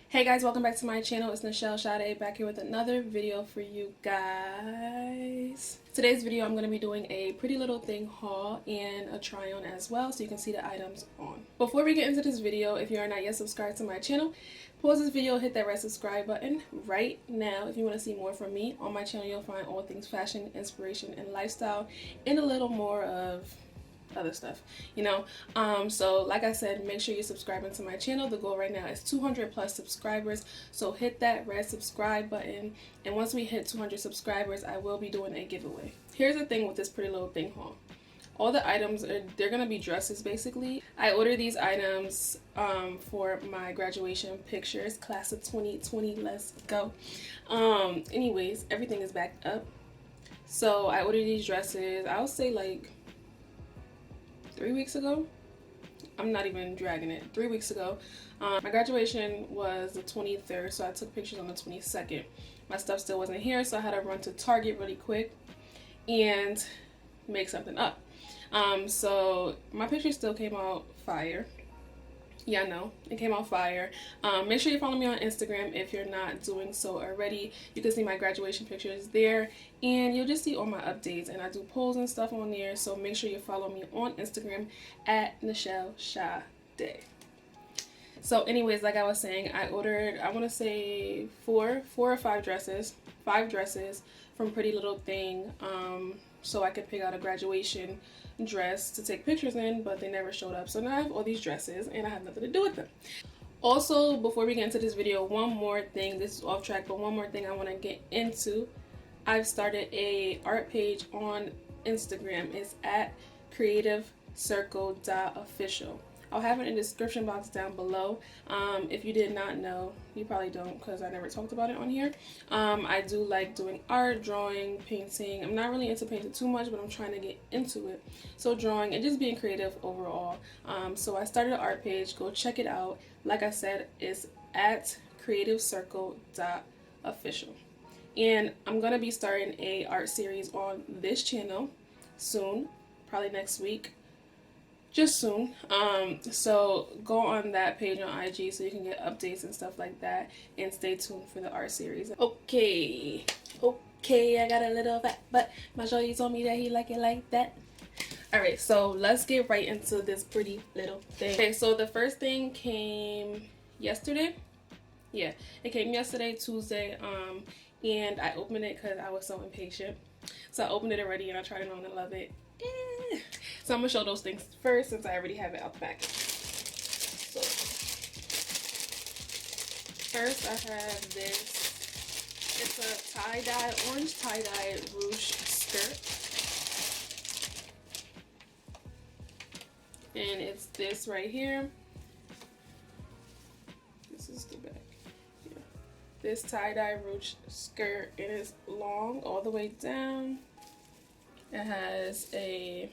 Hey guys, welcome back to my channel. It's NichelleSade back here with another video for you guys. Today's video I'm going to be doing a Pretty Little Thing haul and a try on as well, so you can see the items on. Before we get into this video, if you are not yet subscribed to my channel, pause this video, hit that red subscribe button right now. If you want to see more from me on my channel, you'll find all things fashion, inspiration, and lifestyle, and a little more of other stuff, you know. So like I said, make sure you're subscribing to my channel. The goal right now is 200 plus subscribers, so hit that red subscribe button, and once we hit 200 subscribers, I will be doing a giveaway. Here's the thing with this Pretty Little Thing haul. All the items are, they're gonna be dresses basically. I ordered these items for my graduation pictures, class of 2020. Let's go. Anyways, everything is backed up. So I ordered these dresses, I would say like 3 weeks ago. I'm not even dragging it. 3 weeks ago. My graduation was the 23rd, so I took pictures on the 22nd. My stuff still wasn't here, so I had to run to Target really quick and make something up. So my picture still came out fire. Yeah, no, it came out fire. Make sure you follow me on Instagram if you're not doing so already. You can see my graduation pictures there, and you'll just see all my updates, and I do polls and stuff on there, so make sure you follow me on Instagram at NichelleSade. So anyways, like I was saying, I ordered, I want to say four or five dresses, 5 dresses from Pretty Little Thing, so I could pick out a graduation dress to take pictures in, but they never showed up. So now I have all these dresses and I have nothing to do with them. Also, before we get into this video, one more thing, this is off track, but one more thing I want to get into. I've started a art page on Instagram. It's at CreativeCircle.official. I'll have it in the description box down below. If you did not know, you probably don't because I never talked about it on here. I do like doing art, drawing, painting. I'm not really into painting too much, but I'm trying to get into it. So drawing and just being creative overall. So I started an art page. Go check it out. Like I said, it's at CreativeCircle.official. And I'm going to be starting a art series on this channel soon, probably next week. Just soon. So go on that page on IG so you can get updates and stuff like that, and stay tuned for the art series. Okay, I got a little fat butt. My shorty told me that he like it like that. Alright, so let's get right into this pretty little thing. Okay, so the first thing came yesterday. Yeah, it came yesterday, Tuesday, and I opened it because I was so impatient. So I opened it already and I tried it on and love it. So I'm gonna show those things first since I already have it out the package. So first I have this. It's a tie-dye, orange tie-dye ruche skirt. And it's this right here. This is the back. Yeah. This tie-dye ruche skirt, and it's long all the way down. It has a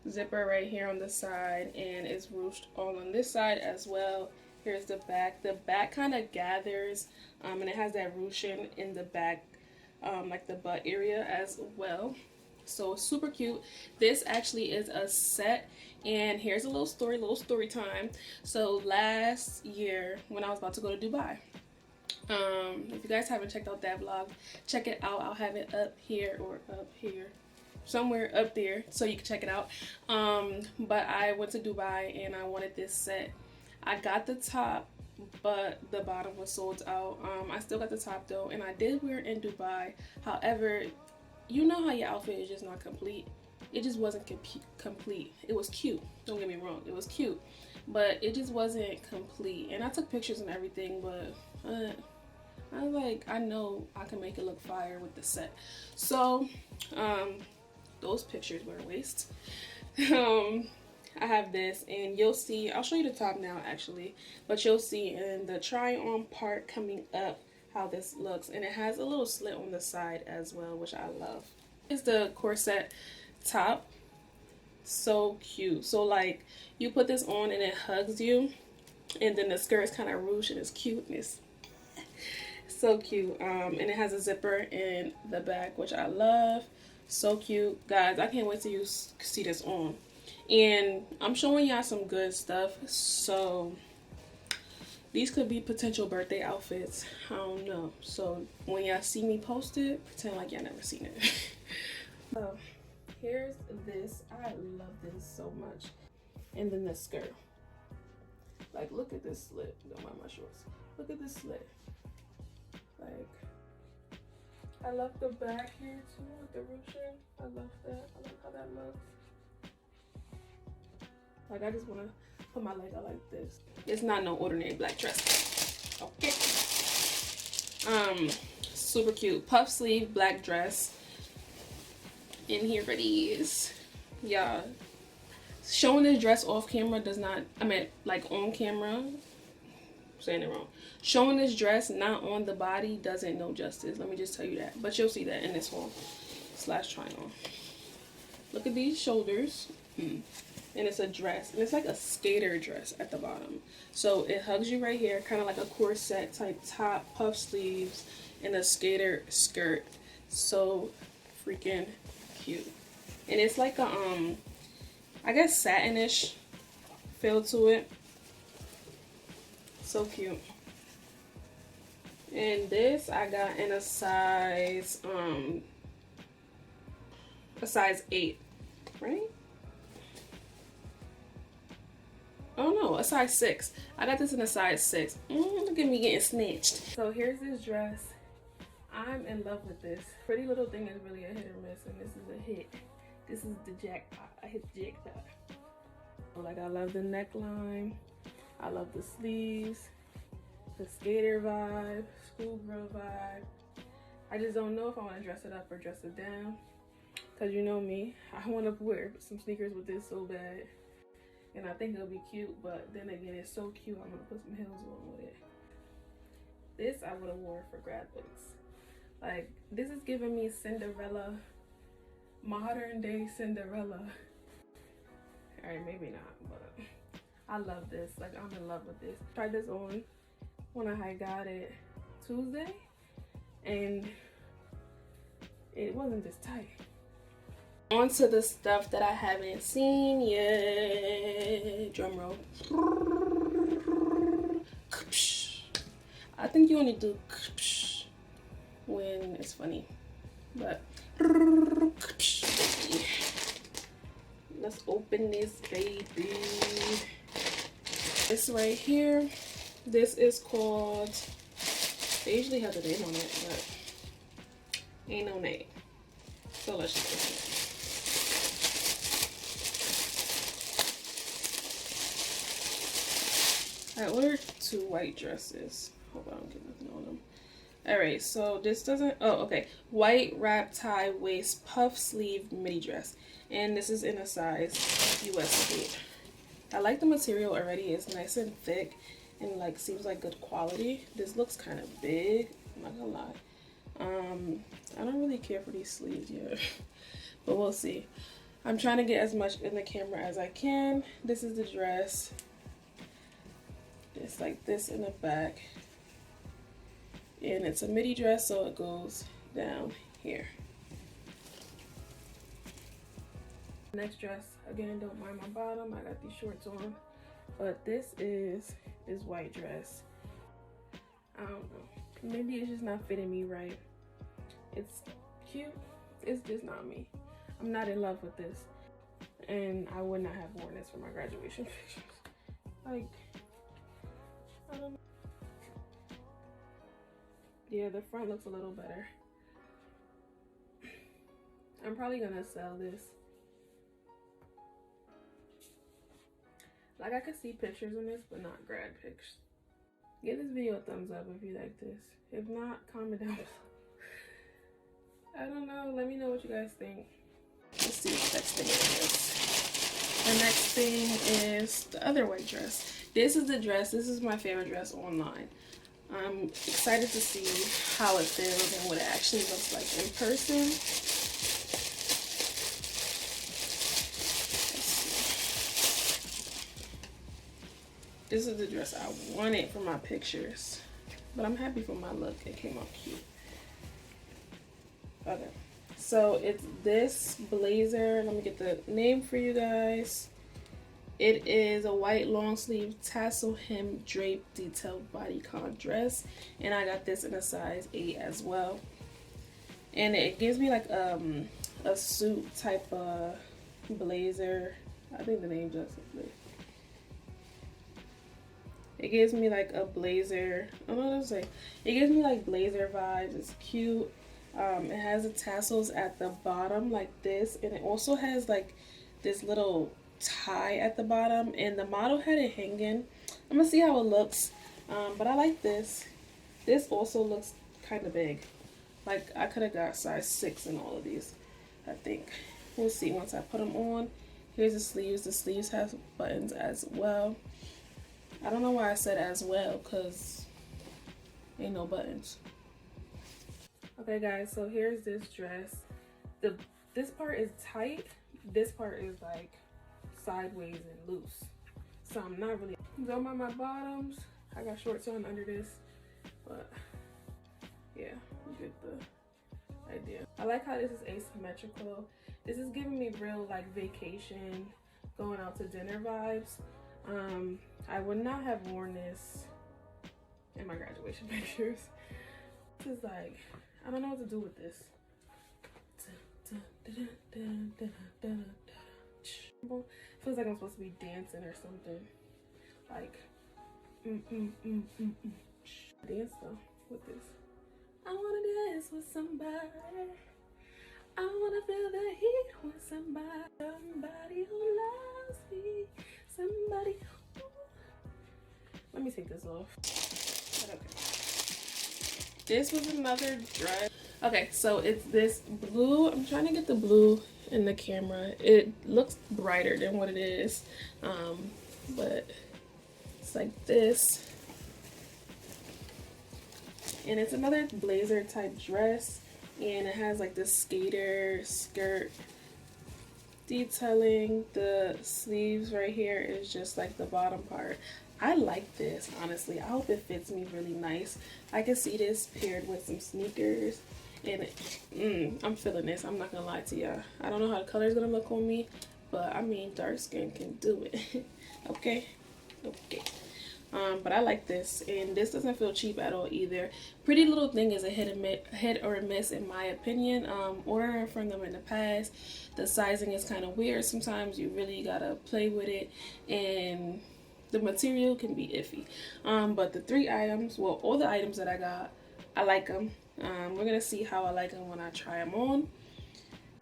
zipper right here on the side, and it's ruched all on this side as well. Here's the back. The back kind of gathers, and it has that ruching in the back, like the butt area as well. So super cute. This actually is a set, and here's a little story time. So last year when I was about to go to Dubai, if you guys haven't checked out that vlog, check it out. I'll have it up here or up here, somewhere up there, so you can check it out. But I went to Dubai and I wanted this set. I got the top, but the bottom was sold out. I still got the top though, and I did wear it in Dubai. However, you know how your outfit is just not complete. It just wasn't complete. It was cute, don't get me wrong, it was cute, but it just wasn't complete. And I took pictures and everything, but I was like, I know I can make it look fire with the set. So those pictures were a waste. I have this, and you'll see, I'll show you the top now actually, but you'll see in the try on part coming up how this looks. And it has a little slit on the side as well, which I love. It's the corset top. So cute. So like you put this on and it hugs you, and then the skirt is kind of ruched and it's cuteness. So cute. And it has a zipper in the back, which I love. So cute. Guys, I can't wait till you see this on. And I'm showing y'all some good stuff, so these could be potential birthday outfits. I don't know. So when y'all see me post it, pretend like y'all never seen it. So here's this. I love this so much. And then the skirt. Like, look at this slit. Don't mind my shorts. Look at this slit. Like, I love the back here too with the ruching. I love that. I like how that looks. Like, I just want to put my leg out like this. It's not no ordinary black dress. Okay. Super cute. Puff sleeve black dress. And here it is. Yeah. Showing this dress off camera does not, I mean, like on camera, saying it wrong. Showing this dress not on the body doesn't no justice. Let me just tell you that. But you'll see that in this haul / try on. Look at these shoulders. And it's a dress. And it's like a skater dress at the bottom. So it hugs you right here. Kind of like a corset type top. Puff sleeves. And a skater skirt. So freaking cute. And it's like a, I guess satinish feel to it. So cute. And this I got in a size 8, right? Oh no, a size 6. I got this in a size 6. Look at me getting snatched. So here's this dress. I'm in love with this. Prettylittlething is really a hit or miss, and this is a hit. This is the jackpot. I hit the jackpot. Like, I love the neckline. I love the sleeves. The skater vibe. Schoolgirl vibe. I just don't know if I want to dress it up or dress it down. Because you know me. I want to wear some sneakers with this so bad. And I think it'll be cute. But then again, it's so cute. I'm going to put some heels on with it. This I would have worn for grad looks. Like, this is giving me Cinderella. Modern day Cinderella. Alright, maybe not, but I love this. Like, I'm in love with this. Tried this on when I got it Tuesday, and it wasn't this tight. On to the stuff that I haven't seen yet. Drum roll. I think you only do when it's funny, but let's open this baby. This right here, this is called, they usually have the name on it, but ain't no name. So let's just open it. I ordered 2 white dresses. Hope I don't get nothing on them. Alright, so this doesn't, oh, okay. White wrap tie waist puff sleeve midi dress. And this is in a size US 8. I like the material already. It's nice and thick and like seems like good quality. This looks kind of big, I'm not gonna lie. I don't really care for these sleeves yet, but we'll see. I'm trying to get as much in the camera as I can. This is the dress. It's like this in the back. And it's a midi dress, so it goes down here. Next dress, again, don't mind my bottom. I got these shorts on. But this is this white dress. I don't know. Maybe it's just not fitting me right. It's cute. It's just not me. I'm not in love with this. And I would not have worn this for my graduation pictures. Like, I don't know. Yeah, the front looks a little better. I'm probably gonna sell this. Like, I could see pictures in this, but not grad pics. Give this video a thumbs up if you like this. If not, comment down below. I don't know. Let me know what you guys think. Let's see what the next thing is. The next thing is the other white dress. This is the dress. This is my favorite dress online. I'm excited to see how it feels and what it actually looks like in person. This is the dress I wanted for my pictures, but I'm happy for my look. It came out cute. Okay, so it's this blazer. Let me get the name for you guys. It is a white long sleeve tassel hem drape detailed bodycon dress, and I got this in a size 8 as well. And it gives me like a suit type of blazer. I think the name just is. It gives me like a blazer. I don't know what to say. It gives me like blazer vibes. It's cute. It has the tassels at the bottom like this, and it also has like this little tie at the bottom, and the model had it hanging. I'm gonna see how it looks, but I like this. This also looks kind of big. Like I could have got size 6 in all of these, I think. We'll see once I put them on. Here's the sleeves. The sleeves have buttons as well. I don't know why I said as well, because ain't no buttons. Okay guys, so here's this dress. This part is tight. This part is like sideways and loose. So I'm not really don't mind my bottoms. I got shorts on under this, but yeah, you get the idea. I like how this is asymmetrical. This is giving me real like vacation, going out to dinner vibes. I would not have worn this in my graduation pictures. This is like, I don't know what to do with this. Feels like I'm supposed to be dancing or something. Like, dance though with this. I wanna dance with somebody. I wanna feel the heat with somebody. Somebody who loves me. Somebody who... Let me take this off. Okay. This was another dress. Okay, so it's this blue. I'm trying to get the blue in the camera. It looks brighter than what it is, but it's like this, and it's another blazer type dress, and it has like this skater skirt detailing. The sleeves right here is just like the bottom part. I like this, honestly. I hope it fits me really nice. I can see this paired with some sneakers, and I'm feeling this. I'm not gonna lie to y'all. I don't know how the color is gonna look on me, but I mean, dark skin can do it. Okay. But I like this, and this doesn't feel cheap at all either. Prettylittlething is a hit or a miss in my opinion. Ordering from them in the past, the sizing is kind of weird. Sometimes you really gotta play with it, and the material can be iffy. But the 3 items, well, all the items that I got, I like them. We're gonna see how I like them when I try them on.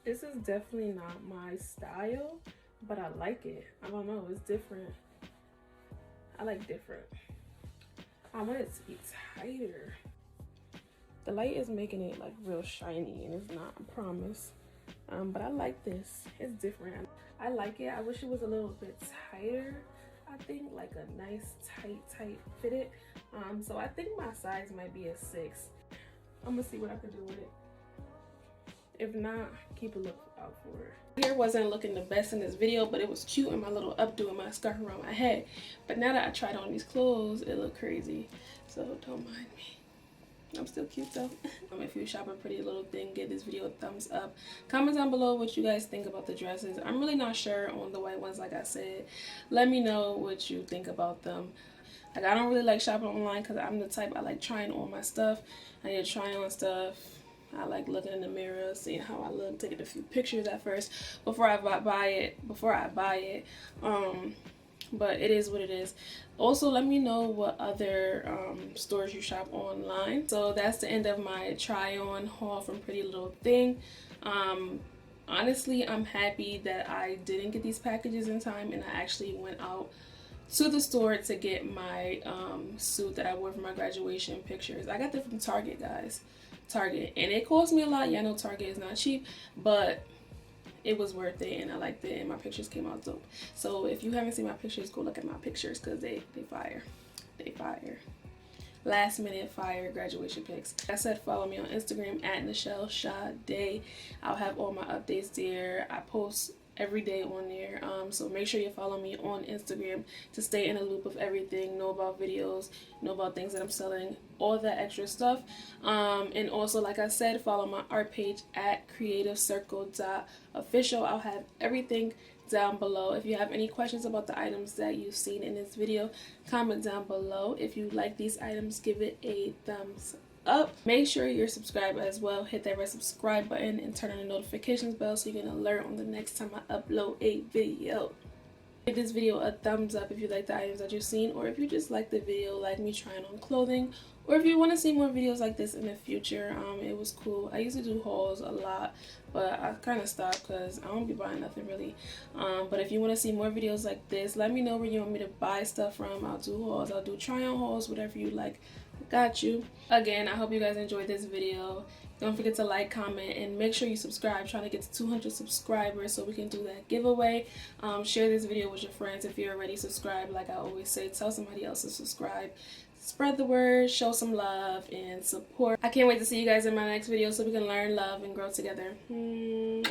This is definitely not my style, but I like it. I don't know, it's different. I like different. I want it to be tighter. The light is making it like real shiny, and it's not, I promise. But I like this. It's different. I like it. I wish it was a little bit tighter. I think like a nice tight fitted. So I think my size might be a 6. I'm gonna see what I can do with it. If not, keep a look out for it. Hair wasn't looking the best in this video, but it was cute in my little updo and my scarf around my head. But now that I tried on these clothes, it looked crazy. So don't mind me. I'm still cute though. If you're shopping Prettylittlething, give this video a thumbs up. Comment down below what you guys think about the dresses. I'm really not sure on the white ones, like I said. Let me know what you think about them. Like, I don't really like shopping online because I'm the type, I like trying on my stuff. I need to try on stuff. I like looking in the mirror, seeing how I look, taking a few pictures at first before I buy it. But it is what it is. Also, let me know what other stores you shop online. So that's the end of my try on haul from Prettylittlething. Honestly, I'm happy that I didn't get these packages in time, and I actually went out to the store to get my suit that I wore for my graduation pictures. I got that from Target, guys. Target, and it cost me a lot. Yeah, I know Target is not cheap, but it was worth it, and I liked it, and my pictures came out dope. So if you haven't seen my pictures, go look at my pictures because they fire. last minute fire graduation pics. Like I said, follow me on Instagram at NichelleSade. I'll have all my updates there. I post every day on there, so make sure you follow me on Instagram to stay in a loop of everything, know about videos, know about things that I'm selling, all that extra stuff. And also, like I said, follow my art page at creativecircle.official. I'll have everything down below. If you have any questions about the items that you've seen in this video, comment down below. If you like these items, give it a thumbs up. Make sure you're subscribed as well. Hit that red subscribe button and turn on the notifications bell so you can alert on the next time I upload a video. Give this video a thumbs up if you like the items that you've seen, or if you just like the video, like me trying on clothing, or if you want to see more videos like this in the future. It was cool. I used to do hauls a lot, but I kind of stopped because I don't be buying nothing really. But if you want to see more videos like this, let me know where you want me to buy stuff from. I'll do hauls, I'll do try on hauls, whatever you like. Got you. Again, I hope you guys enjoyed this video. Don't forget to like, comment, and make sure you subscribe. Trying to get to 200 subscribers so we can do that giveaway. Share this video with your friends if you're already subscribed. Like I always say, tell somebody else to subscribe. Spread the word, show some love and support. I can't wait to see you guys in my next video so we can learn, love, and grow together. Mwah.